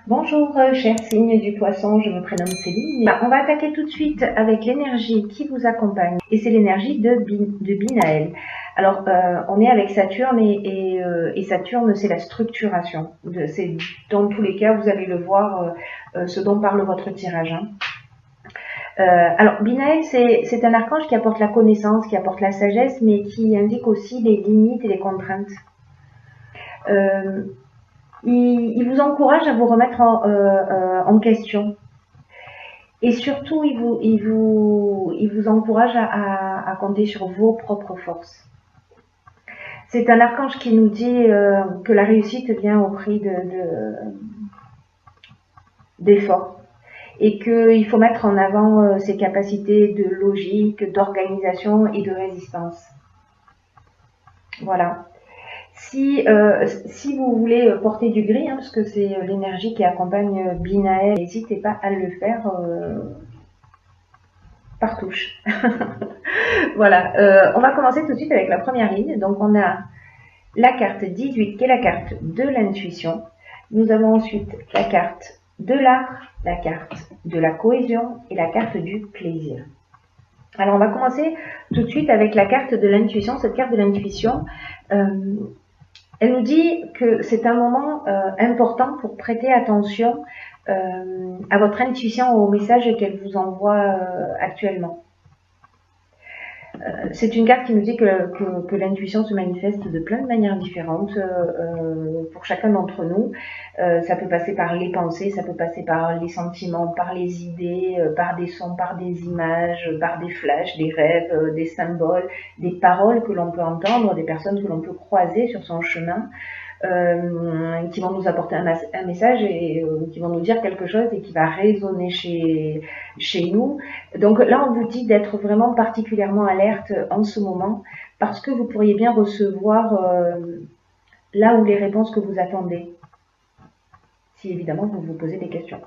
Bonjour, chers signes du poisson, je me prénomme Céline. On va attaquer tout de suite avec l'énergie qui vous accompagne et c'est l'énergie de Binaël. Alors, on est avec Saturne et Saturne, c'est la structuration. Dans tous les cas, vous allez le voir, ce dont parle votre tirage. Alors, Binaël, c'est un archange qui apporte la connaissance, qui apporte la sagesse, mais qui indique aussi les limites et les contraintes. Il vous encourage à vous remettre en question. Et surtout, il vous encourage à compter sur vos propres forces. C'est un archange qui nous dit que la réussite vient au prix d'efforts et qu'il faut mettre en avant ses capacités de logique, d'organisation et de résistance. Voilà. Si vous voulez porter du gris, parce que c'est l'énergie qui accompagne Binaël, n'hésitez pas à le faire par touche. Voilà, on va commencer tout de suite avec la première ligne. Donc on a la carte 18 qui est la carte de l'intuition. Nous avons ensuite la carte de l'art, la carte de la cohésion et la carte du plaisir. Alors on va commencer tout de suite avec la carte de l'intuition. Cette carte de l'intuition, elle nous dit que c'est un moment important pour prêter attention à votre intuition, au message qu'elle vous envoie actuellement. C'est une carte qui nous dit que l'intuition se manifeste de plein de manières différentes pour chacun d'entre nous. Ça peut passer par les pensées, ça peut passer par les sentiments, par les idées, par des sons, par des images, par des flashs, des rêves, des symboles, des paroles que l'on peut entendre, des personnes que l'on peut croiser sur son chemin. Qui vont nous apporter un message et qui vont nous dire quelque chose et qui va résonner chez nous. Donc là, on vous dit d'être vraiment particulièrement alerte en ce moment parce que vous pourriez bien recevoir là où les réponses que vous attendez. Si évidemment vous vous posez des questions.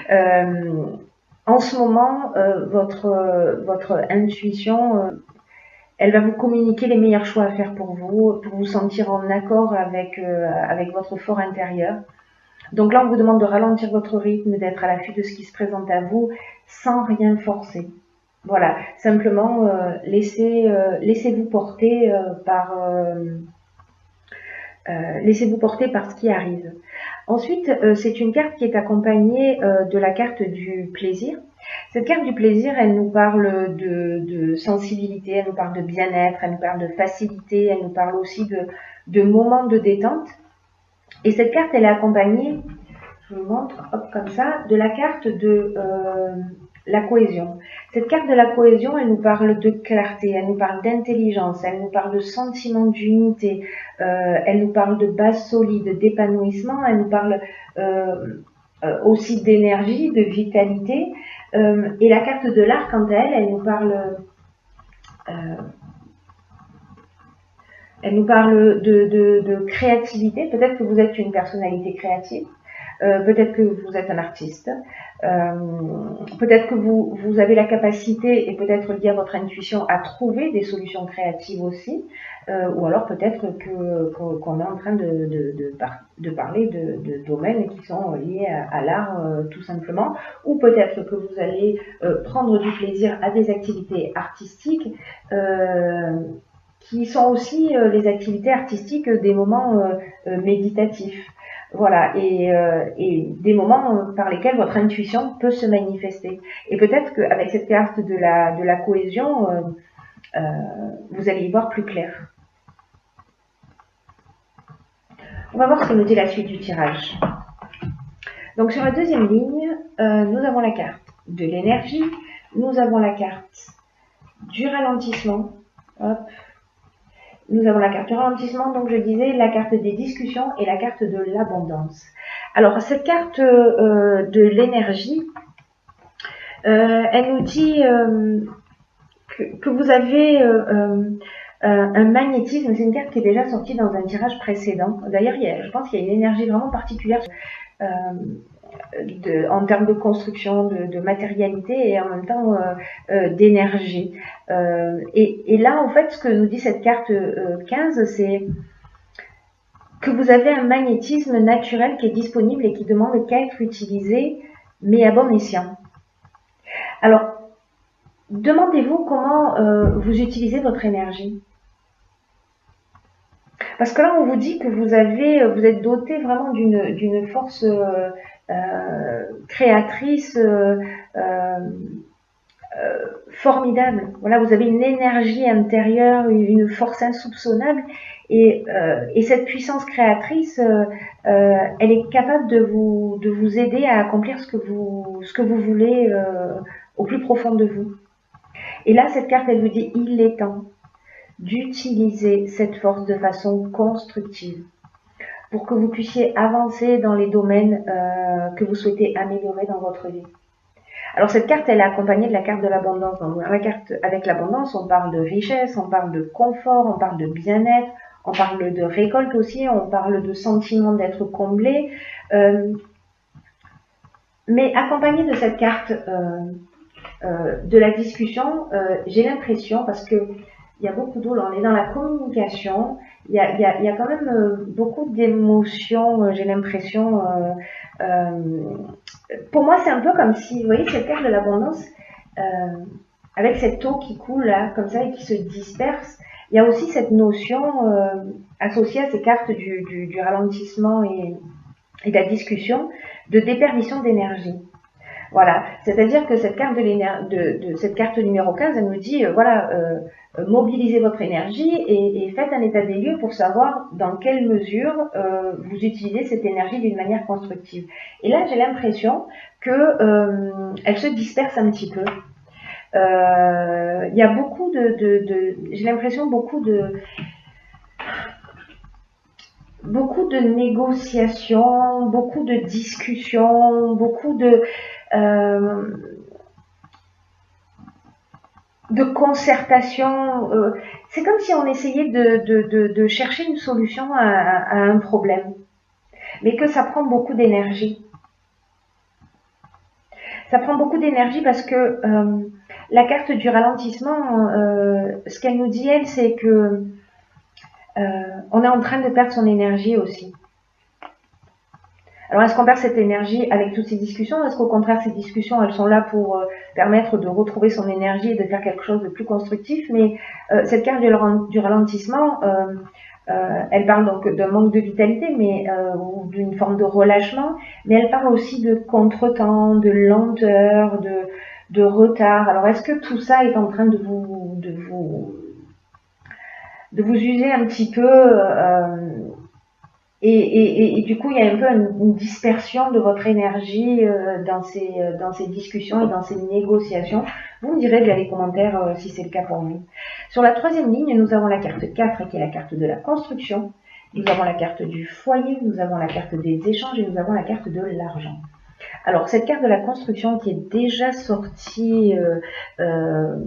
En ce moment, votre intuition elle va vous communiquer les meilleurs choix à faire pour vous sentir en accord avec votre fort intérieur. Donc là, on vous demande de ralentir votre rythme, d'être à l'affût de ce qui se présente à vous, sans rien forcer. Voilà, simplement laissez-vous porter laissez-vous porter par ce qui arrive. Ensuite, c'est une carte qui est accompagnée de la carte du plaisir. Cette carte du plaisir, elle nous parle de sensibilité, elle nous parle de bien-être, elle nous parle de facilité, elle nous parle aussi de moments de détente. Et cette carte, elle est accompagnée, je vous montre, hop, comme ça, de la carte de la cohésion. Cette carte de la cohésion, elle nous parle de clarté, elle nous parle d'intelligence, elle nous parle de sentiment d'unité, elle nous parle de base solide, d'épanouissement, elle nous parle aussi d'énergie, de vitalité. Et la carte de l'art, quant à elle, elle nous parle de créativité. Peut-être que vous êtes une personnalité créative. Peut-être que vous êtes un artiste, peut-être que vous avez la capacité, et peut-être lié à votre intuition, à trouver des solutions créatives aussi, ou alors peut-être qu'on est en train de parler de domaines qui sont liés à l'art tout simplement, ou peut-être que vous allez prendre du plaisir à des activités artistiques qui sont aussi les activités artistiques des moments méditatifs. Voilà, et des moments par lesquels votre intuition peut se manifester. Et peut-être qu'avec cette carte de la cohésion, vous allez y voir plus clair. On va voir ce que nous dit la suite du tirage. Donc sur la deuxième ligne, nous avons la carte de l'énergie, nous avons la carte du ralentissement, hop. Nous avons la carte du ralentissement, donc je disais la carte des discussions et la carte de l'abondance. Alors cette carte de l'énergie, elle nous dit que vous avez un magnétisme. C'est une carte qui est déjà sortie dans un tirage précédent. D'ailleurs, je pense qu'il y a une énergie vraiment particulière en termes de construction, de matérialité et en même temps d'énergie. Et là, en fait, ce que nous dit cette carte 15, c'est que vous avez un magnétisme naturel qui est disponible et qui demande qu'à être utilisé, mais à bon escient. Alors, demandez-vous comment vous utilisez votre énergie. Parce que là, on vous dit que vous êtes doté vraiment d'une force créatrice formidable. Voilà, vous avez une énergie intérieure, une force insoupçonnable, et cette puissance créatrice, elle est capable de vous aider à accomplir ce que vous voulez au plus profond de vous. Et là, cette carte, elle vous dit, il est temps d'utiliser cette force de façon constructive pour que vous puissiez avancer dans les domaines que vous souhaitez améliorer dans votre vie. Alors cette carte, elle est accompagnée de la carte de l'abondance. Avec l'abondance, on parle de richesse, on parle de confort, on parle de bien-être, on parle de récolte aussi, on parle de sentiment d'être comblé. Mais accompagnée de cette carte de la discussion, j'ai l'impression, parce que il y a beaucoup d'eau, on est dans la communication, il y a quand même beaucoup d'émotions, j'ai l'impression. Pour moi, c'est un peu comme si, vous voyez, cette carte de l'abondance, avec cette eau qui coule là, comme ça, et qui se disperse, il y a aussi cette notion associée à ces cartes du ralentissement et de la discussion, de déperdition d'énergie. Voilà, c'est-à-dire que cette carte cette carte numéro 15, elle nous dit, mobilisez votre énergie et faites un état des lieux pour savoir dans quelle mesure vous utilisez cette énergie d'une manière constructive. Et là, j'ai l'impression que elle se disperse un petit peu. Il y a beaucoup j'ai l'impression beaucoup de négociations, beaucoup de discussions, beaucoup de concertation. C'est comme si on essayait de chercher une solution à un problème, mais que ça prend beaucoup d'énergie. Ça prend beaucoup d'énergie parce que la carte du ralentissement, ce qu'elle nous dit, elle, c'est que on est en train de perdre son énergie aussi. Alors, est-ce qu'on perd cette énergie avec toutes ces discussions? Est-ce qu'au contraire, ces discussions, elles sont là pour permettre de retrouver son énergie et de faire quelque chose de plus constructif? Mais cette carte du ralentissement, elle parle donc d'un manque de vitalité, ou d'une forme de relâchement, mais elle parle aussi de contretemps, de lenteur, de retard. Alors, est-ce que tout ça est en train de vous user un petit peu et du coup, il y a un peu une dispersion de votre énergie dans ces discussions et dans ces négociations. Vous me direz via les commentaires si c'est le cas pour vous. Sur la troisième ligne, nous avons la carte 4 qui est la carte de la construction. Nous avons la carte du foyer, nous avons la carte des échanges et nous avons la carte de l'argent. Alors, cette carte de la construction qui est déjà sortie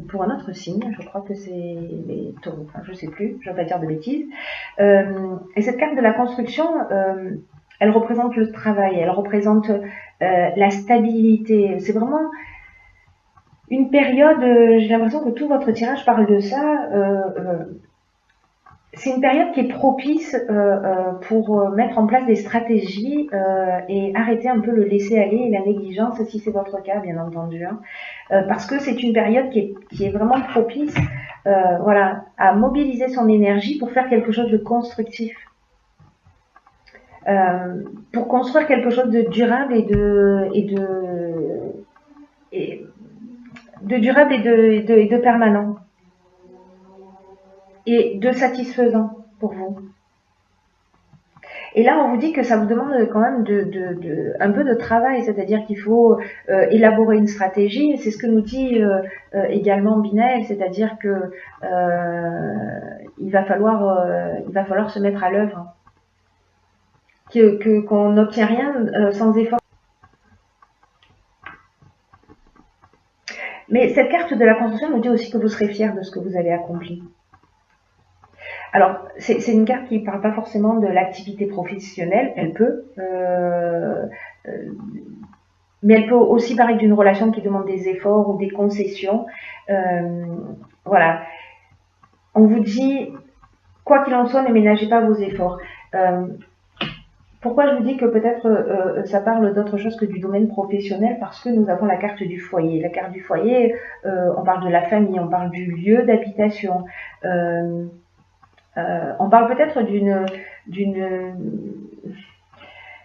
pour un autre signe, je crois que c'est les taureaux, enfin, je ne sais plus, je ne vais pas dire de bêtises. Et cette carte de la construction, elle représente le travail, elle représente la stabilité. C'est vraiment une période, j'ai l'impression que tout votre tirage parle de ça. C'est une période qui est propice pour mettre en place des stratégies et arrêter un peu le laisser-aller et la négligence, si c'est votre cas, bien entendu. Parce que c'est une période qui est vraiment propice à mobiliser son énergie pour faire quelque chose de constructif. Pour construire quelque chose de durable et de permanent. Et de satisfaisant pour vous. Et là, on vous dit que ça vous demande quand même un peu de travail, c'est-à-dire qu'il faut élaborer une stratégie, et c'est ce que nous dit également Binaël, c'est-à-dire que il va falloir se mettre à l'œuvre, qu'on n'obtient rien sans effort. Mais cette carte de la construction nous dit aussi que vous serez fiers de ce que vous avez accompli. Alors, c'est une carte qui ne parle pas forcément de l'activité professionnelle, elle peut, mais elle peut aussi parler d'une relation qui demande des efforts ou des concessions. Voilà. On vous dit, quoi qu'il en soit, ne ménagez pas vos efforts. Pourquoi je vous dis que peut-être ça parle d'autre chose que du domaine professionnel? Parce que nous avons la carte du foyer. La carte du foyer, on parle de la famille, on parle du lieu d'habitation. On parle peut-être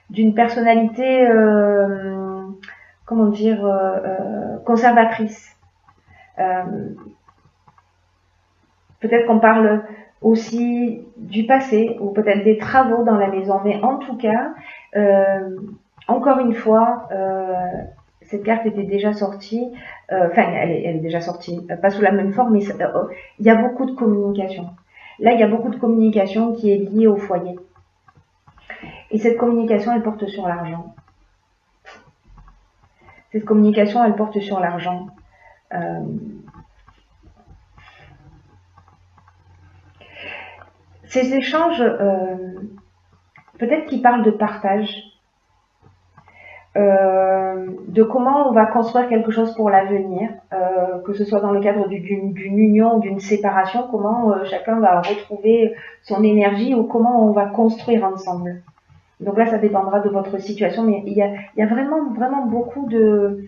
d'une personnalité, comment dire, conservatrice. Peut-être qu'on parle aussi du passé ou peut-être des travaux dans la maison, mais en tout cas, encore une fois, cette carte était déjà sortie, enfin elle est déjà sortie, pas sous la même forme, mais il y a beaucoup de communication. Là, il y a beaucoup de communication qui est liée au foyer. Et cette communication, elle porte sur l'argent. Cette communication, elle porte sur l'argent. Ces échanges, peut-être qu'ils parlent de partage, de comment on va construire quelque chose pour l'avenir, que ce soit dans le cadre d'une union ou d'une séparation, comment chacun va retrouver son énergie ou comment on va construire ensemble. Donc là, ça dépendra de votre situation, mais il y a vraiment beaucoup de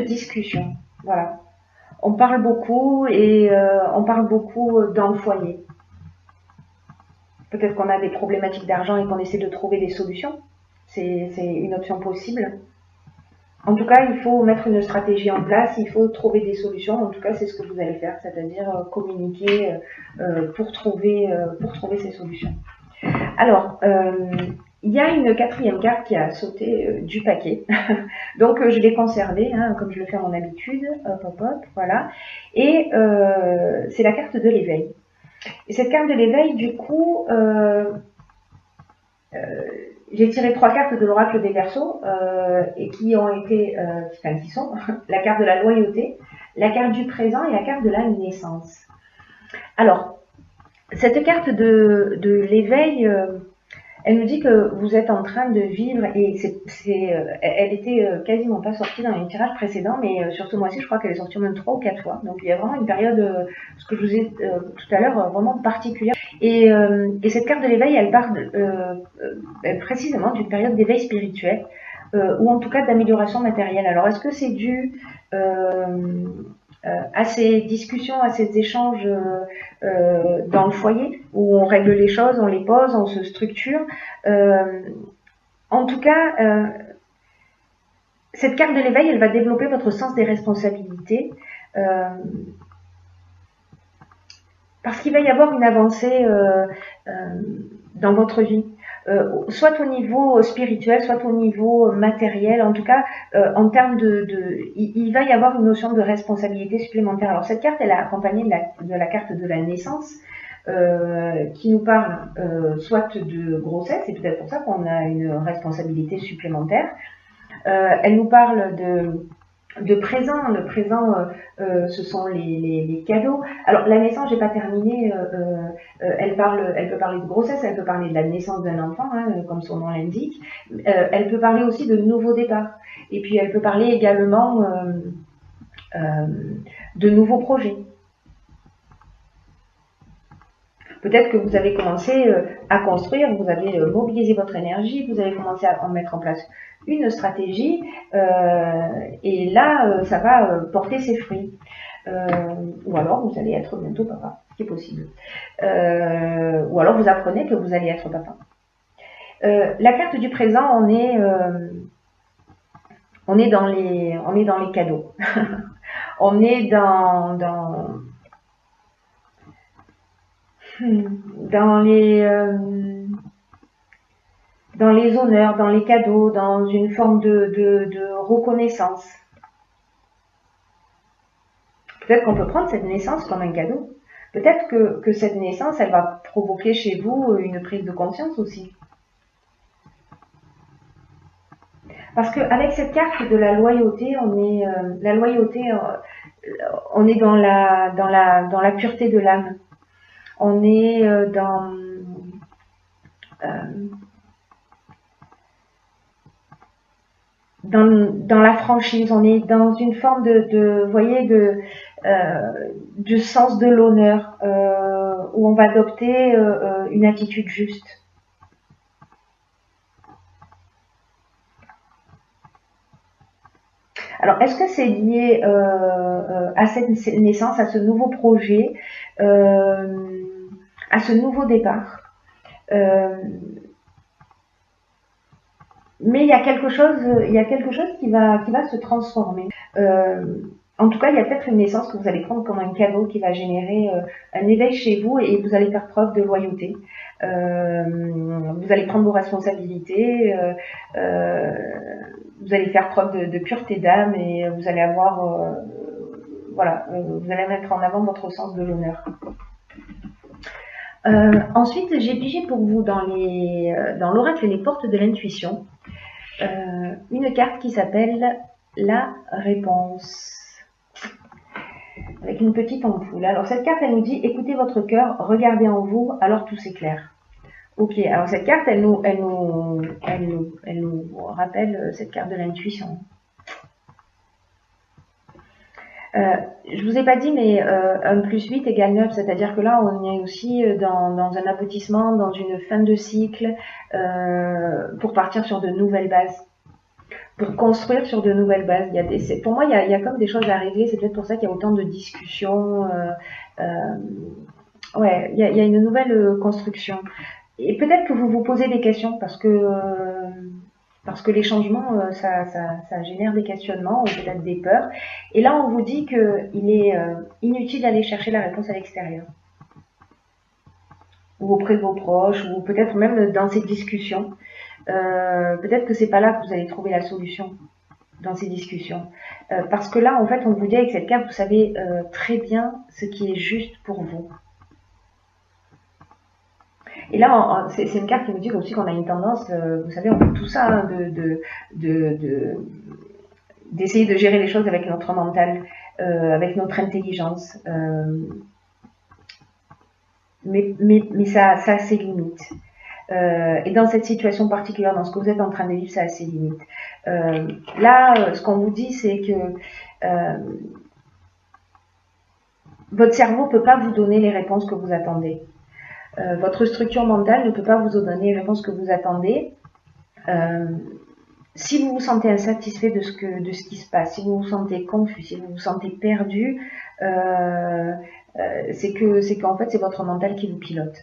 discussions. Voilà. On parle beaucoup et on parle beaucoup dans le foyer. Peut-être qu'on a des problématiques d'argent et qu'on essaie de trouver des solutions. C'est une option possible. En tout cas, il faut mettre une stratégie en place, il faut trouver des solutions. En tout cas, c'est ce que vous allez faire, c'est-à-dire communiquer pour trouver ces solutions. Alors, il y a une quatrième carte qui a sauté du paquet. Donc, je l'ai conservée, hein, comme je le fais à mon habitude. Hop, hop, hop, voilà. Et c'est la carte de l'éveil. Et cette carte de l'éveil, du coup, j'ai tiré 3 cartes de l'oracle des Verseaux et qui ont été, qui sont la carte de la loyauté, la carte du présent et la carte de la naissance. Alors, cette carte de l'éveil, elle nous dit que vous êtes en train de vivre, et elle était quasiment pas sortie dans les tirages précédents, mais sur ce mois-ci, je crois qu'elle est sortie même 3 ou 4 fois. Donc il y a vraiment une période, ce que je vous ai tout à l'heure, vraiment particulière. Et cette carte de l'éveil, elle parle précisément d'une période d'éveil spirituel, ou en tout cas d'amélioration matérielle. Alors est-ce que c'est dû à ces discussions, à ces échanges dans le foyer, où on règle les choses, on les pose, on se structure. En tout cas, cette carte de l'éveil, elle va développer votre sens des responsabilités, parce qu'il va y avoir une avancée dans votre vie. Soit au niveau spirituel, soit au niveau matériel, en tout cas, en termes il va y avoir une notion de responsabilité supplémentaire. Alors cette carte, elle est accompagnée de la carte de la naissance, qui nous parle soit de grossesse, et peut-être pour ça qu'on a une responsabilité supplémentaire. Elle nous parle de présent. Le présent, ce sont les cadeaux. Alors la naissance, j'ai pas terminé. Elle peut parler de grossesse, elle peut parler de la naissance d'un enfant, hein, comme son nom l'indique. Elle peut parler aussi de nouveaux départs. Et puis elle peut parler également de nouveaux projets. Peut-être que vous avez commencé à construire, vous avez mobilisé votre énergie, vous avez commencé à mettre en place une stratégie, et là, ça va porter ses fruits. Ou alors, vous allez être bientôt papa, ce qui est possible. Ou alors, vous apprenez que vous allez être papa. La carte du présent, on est dans les cadeaux. On est dans les honneurs, dans les cadeaux, dans une forme de reconnaissance. Peut-être qu'on peut prendre cette naissance comme un cadeau. Peut-être que cette naissance, elle va provoquer chez vous une prise de conscience aussi. Parce qu'avec cette carte de la loyauté, on est dans la pureté de l'âme. On est dans la franchise, on est dans une forme vous voyez, du sens de l'honneur, où on va adopter une attitude juste. Alors, est-ce que c'est lié à cette naissance, à ce nouveau projet, à ce nouveau départ? Mais il y a quelque chose qui va se transformer. En tout cas, il y a peut-être une naissance que vous allez prendre comme un cadeau qui va générer un éveil chez vous et vous allez faire preuve de loyauté. Vous allez prendre vos responsabilités, vous allez faire preuve de pureté d'âme et vous allez avoir, voilà, vous allez mettre en avant votre sens de l'honneur. Ensuite, j'ai pigé pour vous dans l'oracle Les Portes de l'intuition une carte qui s'appelle la réponse, avec une petite ampoule. Alors cette carte, elle nous dit écoutez votre cœur, regardez en vous, alors tout s'éclaire. Ok, alors cette carte, elle nous rappelle cette carte de l'intuition. Je vous ai pas dit, mais 1 + 8 = 9, c'est-à-dire que là, on est aussi dans un aboutissement, dans une fin de cycle, pour partir sur de nouvelles bases, pour construire sur de nouvelles bases. Pour moi, il y a comme des choses à régler, c'est peut-être pour ça qu'il y a autant de discussions. Ouais, il y a une nouvelle construction. Et peut-être que vous vous posez des questions parce que les changements, ça génère des questionnements ou peut-être des peurs. Et là, on vous dit qu'il est inutile d'aller chercher la réponse à l'extérieur. Ou auprès de vos proches, ou peut-être même dans ces discussions. Peut-être que c'est pas là que vous allez trouver la solution dans ces discussions. Parce que là, en fait, on vous dit avec cette carte, vous savez très bien ce qui est juste pour vous. Et là, c'est une carte qui nous dit aussi qu'on a une tendance, vous savez, on fait tout ça, hein, d'essayer de gérer les choses avec notre mental, avec notre intelligence. Mais ça a ses limites. Et dans cette situation particulière, dans ce que vous êtes en train de vivre, ça a ses limites. Là, ce qu'on vous dit, c'est que votre cerveau ne peut pas vous donner les réponses que vous attendez. Votre structure mentale ne peut pas vous donner les réponses que vous attendez. Si vous vous sentez insatisfait de ce qui se passe, si vous vous sentez confus, si vous vous sentez perdu, c'est qu'en fait c'est votre mental qui vous pilote.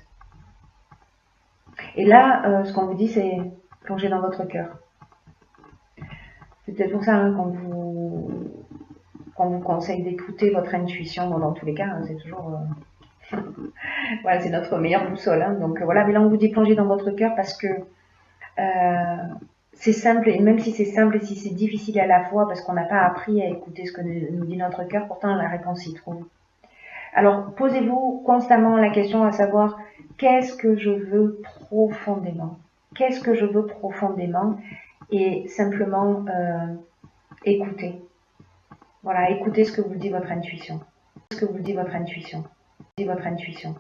Et là, ce qu'on vous dit, c'est plonger dans votre cœur. C'est peut-être pour ça hein, qu'on vous conseille d'écouter votre intuition. Bon, dans tous les cas, hein, c'est toujours voilà, c'est notre meilleure boussole. Hein, donc voilà, mais là on vous dit plonger dans votre cœur parce que c'est simple, et même si c'est simple et si c'est difficile à la fois, parce qu'on n'a pas appris à écouter ce que nous dit notre cœur, pourtant la réponse s'y trouve. Alors, posez-vous constamment la question à savoir, qu'est-ce que je veux profondément? Qu'est-ce que je veux profondément? Et simplement écouter. Voilà, écoutez ce que vous dit votre intuition. Ce que vous dit votre intuition. Votre intuition.